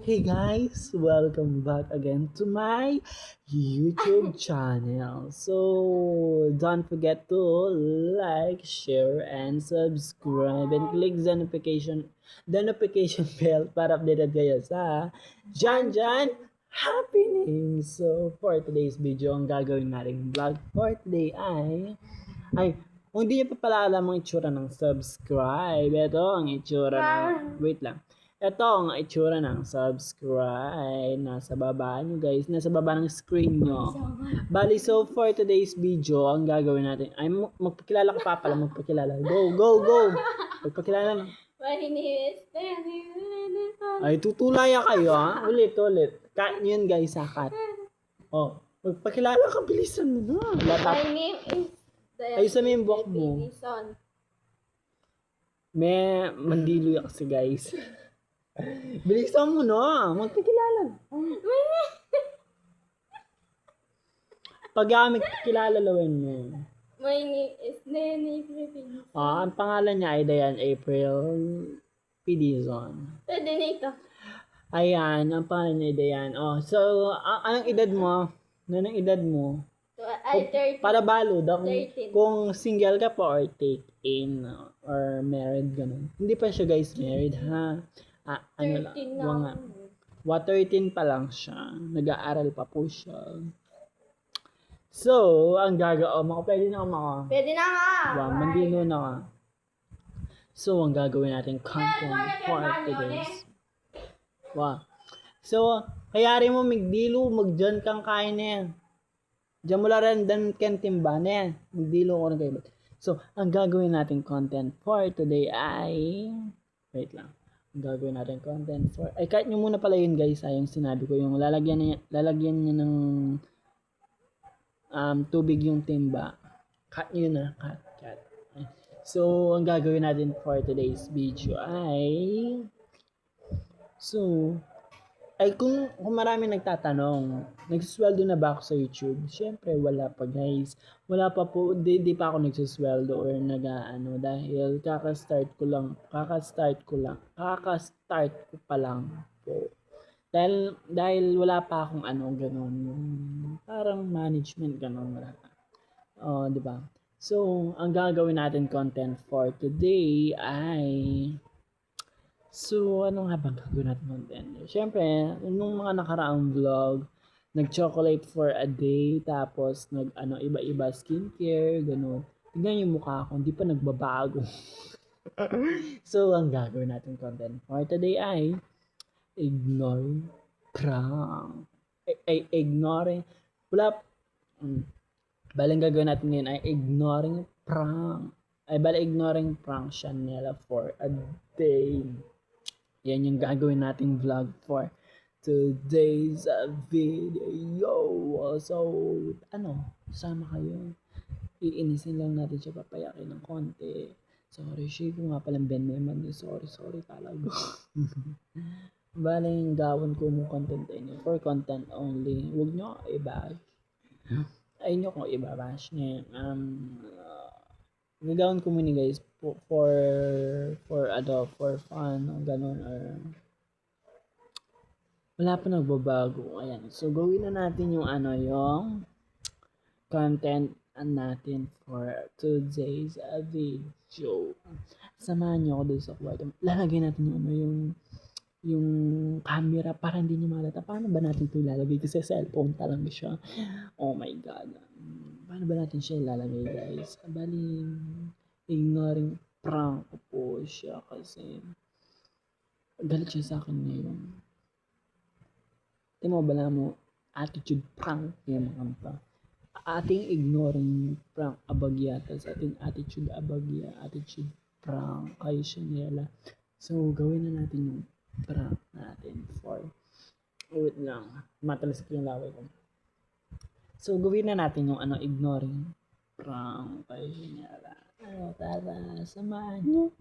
Hey guys, welcome back again to my YouTube channel. So don't forget to like, share, and subscribe and click the notification bell para updated kayo sa Jan happening. So for today's video, ang gagawin nating vlog for today ay kung hindi niyo pa pala alam ang itsura ng subscribe, ito ang itsura ng, wait lang. Ito ang itsura ng subscribe. Nasa baba nyo guys. Nasa baba ng screen nyo. Bali, so for today's video, ang gagawin natin, ay magpakilala ka pa pala. Magpakilala. Go, go, go. Magpakilala na. My name is Danny. Ay, tutulaya kayo ha. Ulit. Cut yun guys ha, cut. Oh, magpakilala ka. Bilisan mo na. My name is Danny. Ayusin mo yung buhok mo. May mandiloy kasi guys. Bilisan mo na. Magpakilala. Pag magpakilala lawin mo. My name is Danny Philippines. Ang pangalan niya ay Dayan April Pidizon. Pwede na ito. Ayan, ang pangalan niya ay Dayan. So, anong edad mo? Anong edad mo? Ay, 30. Para balo daw. 13. Kung single ka pa or take in or married, ganun. Hindi pa siya guys married ha. Ano lang, 13 na. mga 13 pa lang siya. Nag-aaral pa po siya. So, ang gagawin, pwede na ako Pwede na nga. wow, mandino na ka. So, ang gagawin natin content for today's. Wow. So, kayari mo magdilo, magdyan kang kain na yan. Diyan mo lang rin, dan kentimba na yan. Magdilo ko na kayo. So, ang gagawin natin content for today ay, wait lang. Ang gagawin natin content for, ay kahit nyo muna pala yun guys, yung sinabi ko, yung lalagyan niya ng tubig yung timba. Cut nyo na, cut. So, ang gagawin natin for today's video ay, kung marami nagtatanong, nagsusweldo na ba ako sa YouTube? Siyempre, wala pa guys. Wala pa po, di pa ako nagsusweldo or dahil kakastart ko pa lang po. Dahil wala pa akong ganun, parang management ganun wala pa. Di ba? So, ang gagawin natin content for today ay ano nga bang gagawin natin content? Siyempre, nung mga nakaraang vlog, nag-chocolate for a day, tapos iba-iba skincare, gano'n. Tignan yung mukha ko, hindi pa nagbabago. So, ang gagawin natin content for today ay ignore prank. Ignoring, balang gagawin natin ngayon ay ignoring prank. Ignoring prank Chanela for a day. Yan yung gagawin nating vlog for today's video. So, sama kayo. Iinisin lang natin siya, papayakin ng konti. Sorry, shake ko nga palang Ben Meman. Sorry talaga. Baling gawin ko mo content inyo for content only. Huwag nyo i-bash. Ay nyo kung i-bash niya. Gagawin ko muna guys for fun ganun or wala pa nagbabago. Ayan. So gawin na natin yung yung content natin for today's video. Samahan niyo ako doon sa kwarto. Lalagay natin yung camera para hindi niyo malata. Paano ba natin ito ilalagay? Kasi cellphone talaga siya. Oh my God. Paano ba natin siya ilalagay guys? Bali, ignoring prank ko po siya kasi galit siya sa akin ngayon. Di mo bala mo, attitude prank yung mga pa. Ating ignoring prank abagya, tapos ating attitude abagya, attitude prank kayo siya nila. So, gawin na natin yung prank natin for, wait lang, matalas ko yung laway ko. So, gawin na natin yung ignoring prank kayo siya nila. Tara, samahan nyo.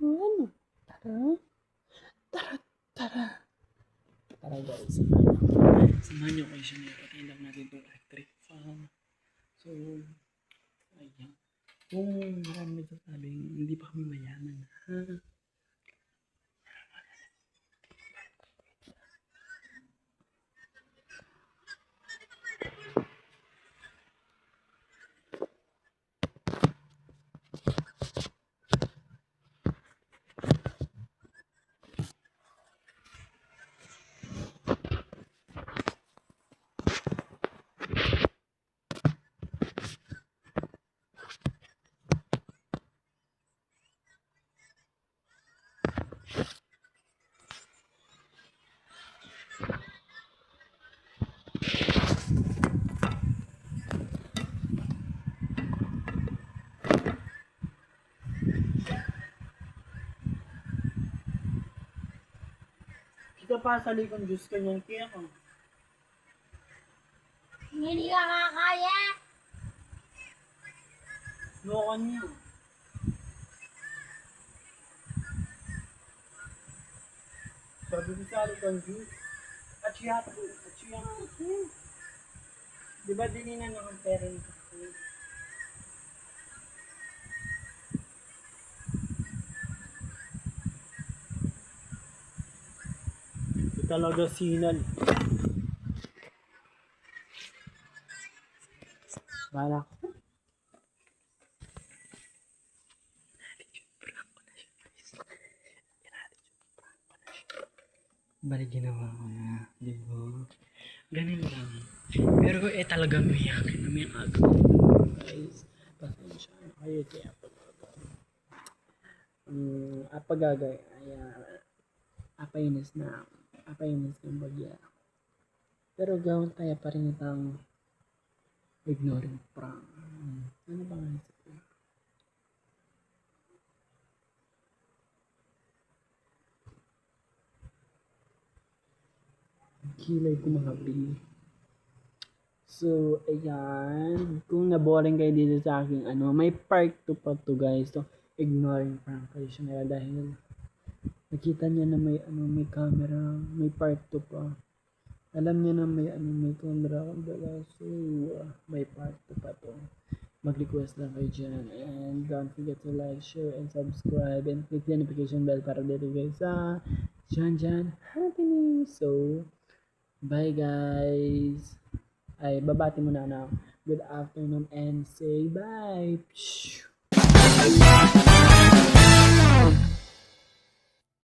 Tara guys, samahan nyo kayo siya nila. Patayin lang natin itong electric fan. So, ayan. Kung marami nagsasabing, hindi pa kami mayaman, ha? Gusto pa sa likong Diyos ka niyang kaya ko. Hindi ka kakaya. Loko niyo. Sabi ko sa likong Diyos. At siya po. At siya po. Di ba dininan ng pera nito? Ito talaga sinal. Balak. Bali ginawa ko na, di ba? Ganun lang. Pero talagang miyakin na may agaw. Guys, pasensya na kayo kaya apagagay ay apainis ng bagya. Pero gawin tayo pa rin itang ignoring prank. Ano ba nga ito? Kilay ko mga bili. So, ayan. Kung naboring kayo dito sa aking may part 2 pa to guys. So, ignoring prank kayo siya dahil nakita niya na may camera, may part 2 pa. Alam niya na may camera dala. So, may part 2 pa to. Mag-request lang kayo dyan. And don't forget to like, share, and subscribe. And click the notification bell para dito guys sa Jan Happening. So, bye guys. Ay, babati muna na. Good afternoon and say bye.